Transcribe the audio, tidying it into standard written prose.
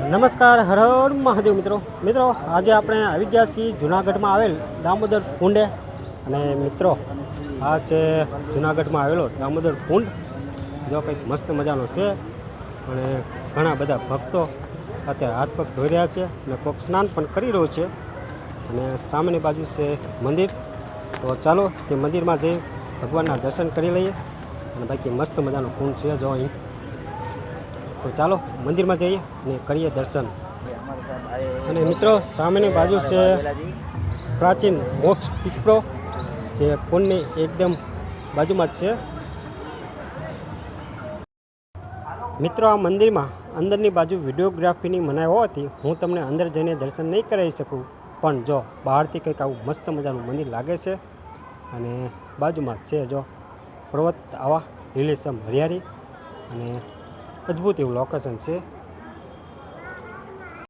નમસ્કાર, હર હર મહાદેવ મિત્રો આજે આપણે આવી ગયા છીએ જૂનાગઢમાં આવેલ દામોદર કુંડે. અને મિત્રો આ છે જૂનાગઢમાં આવેલો દામોદર કુંડ. જો કંઈક મસ્ત મજાનો છે અને ઘણા બધા ભક્તો અત્યારે હાથ પગ ધોઈ રહ્યા છે અને કોઈક સ્નાન પણ કરી રહ્યો છે. અને સામેની બાજુ છે મંદિર. તો ચાલો તે મંદિરમાં જઈ ભગવાનના દર્શન કરી લઈએ. અને બાકી મસ્ત મજાનો કુંડ છે જો અહીં. તો ચાલો મંદિરમાં જઈએ અને કરીએ દર્શન. અને મિત્રો સામેની બાજુ છે પ્રાચીન મોક્ષ પીપળો, જે કુંડની એકદમ બાજુમાં જ છે. મિત્રો આ મંદિરમાં અંદરની બાજુ વિડીયોગ્રાફીની મનાઈ હોવાથી હું તમને અંદર જઈને દર્શન નહીં કરાવી શકું, પણ જો બહારથી કંઈક આવું મસ્ત મજાનું મંદિર લાગે છે. અને બાજુમાં છે જો પર્વત, આવા લીલીછમ હરિયાળી અને અદ્ભુત એવું લોકેશન છે.